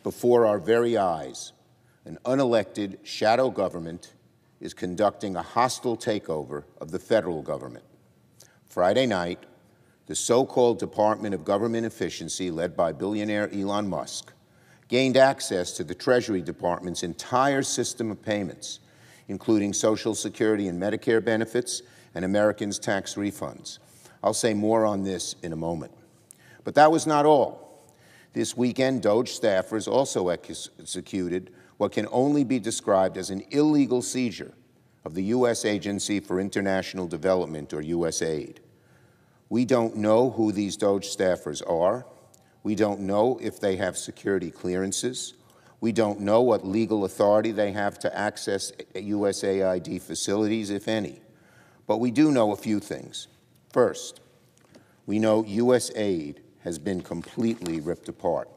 before our very eyes, an unelected shadow government is conducting a hostile takeover of the federal government. Friday night, the so-called Department of Government Efficiency, led by billionaire Elon Musk, gained access to the Treasury Department's entire system of payments, including Social Security and Medicare benefits and Americans' tax refunds. I'll say more on this in a moment. But that was not all. This weekend, DOGE staffers also executed what can only be described as an illegal seizure of the U.S. Agency for International Development, or USAID. We don't know who these DOGE staffers are. We don't know if they have security clearances. We don't know what legal authority they have to access USAID facilities, if any. But we do know a few things. First, we know USAID has been completely ripped apart.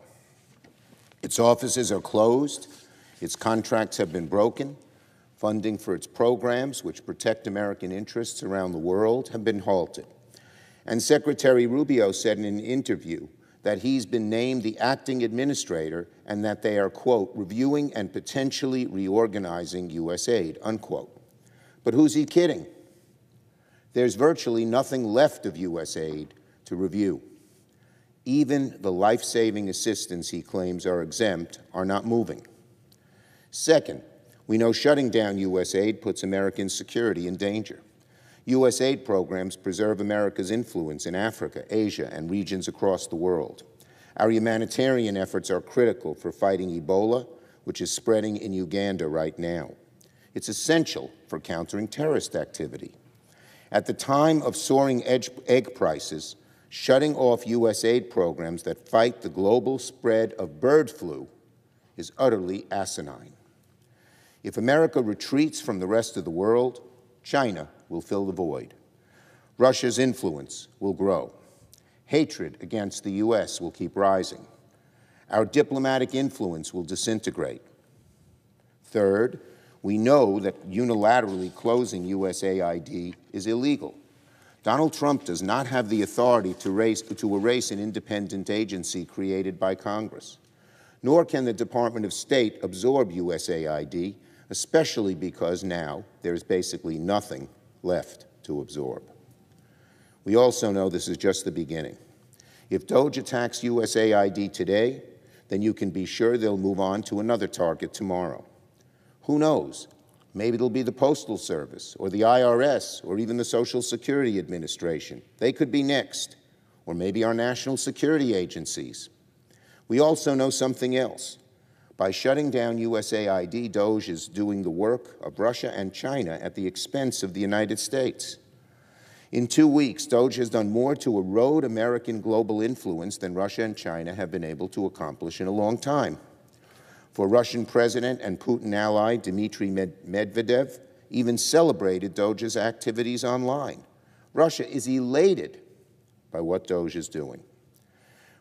Its offices are closed, its contracts have been broken, funding for its programs, which protect American interests around the world, have been halted. And Secretary Rubio said in an interview that he's been named the acting administrator and that they are, quote, reviewing and potentially reorganizing USAID, unquote. But who's he kidding? There's virtually nothing left of USAID to review. Even the life-saving assistance he claims are exempt are not moving. Second, we know shutting down USAID puts American security in danger. USAID programs preserve America's influence in Africa, Asia, and regions across the world. Our humanitarian efforts are critical for fighting Ebola, which is spreading in Uganda right now. It's essential for countering terrorist activity. At the time of soaring egg prices, shutting off USAID programs that fight the global spread of bird flu is utterly asinine. If America retreats from the rest of the world, China will fill the void. Russia's influence will grow. Hatred against the U.S. will keep rising. Our diplomatic influence will disintegrate. Third, we know that unilaterally closing USAID is illegal. Donald Trump does not have the authority to erase an independent agency created by Congress, nor can the Department of State absorb USAID, especially because now there's basically nothing left to absorb. We also know this is just the beginning. If DOGE attacks USAID today, then you can be sure they'll move on to another target tomorrow. Who knows? Maybe it'll be the Postal Service, or the IRS, or even the Social Security Administration. They could be next, or maybe our national security agencies. We also know something else. By shutting down USAID, DOGE is doing the work of Russia and China at the expense of the United States. In 2 weeks, DOGE has done more to erode American global influence than Russia and China have been able to accomplish in a long time. For Russian President and Putin ally Dmitry Medvedev even celebrated DOGE's activities online. Russia is elated by what DOGE is doing.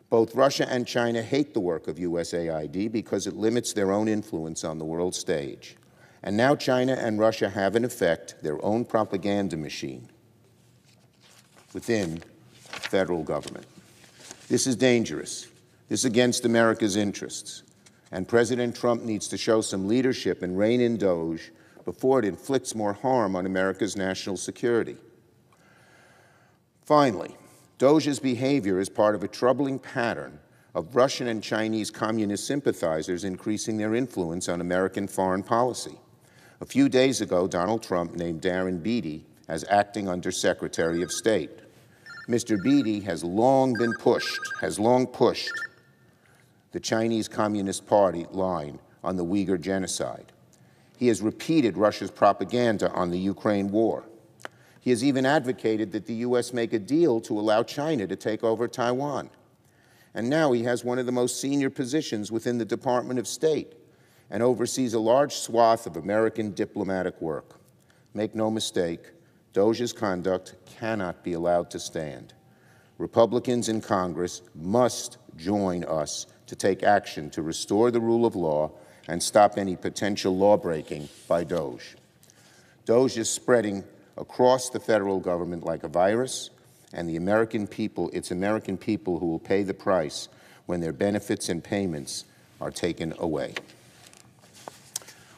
Both Russia and China hate the work of USAID because it limits their own influence on the world stage. And now China and Russia have, in effect, their own propaganda machine within the federal government. This is dangerous. This is against America's interests. And President Trump needs to show some leadership and rein in DOGE before it inflicts more harm on America's national security. Finally, DOGE's behavior is part of a troubling pattern of Russian and Chinese communist sympathizers increasing their influence on American foreign policy. A few days ago, Donald Trump named Darren Beattie as acting Undersecretary of State. Mr. Beattie has long pushed the Chinese Communist Party line on the Uyghur genocide. He has repeated Russia's propaganda on the Ukraine war. He has even advocated that the U.S. make a deal to allow China to take over Taiwan. And now he has one of the most senior positions within the Department of State and oversees a large swath of American diplomatic work. Make no mistake, DOGE's conduct cannot be allowed to stand. Republicans in Congress must join us to take action to restore the rule of law and stop any potential law-breaking by DOGE. DOGE is spreading across the federal government like a virus, and it's American people who will pay the price when their benefits and payments are taken away.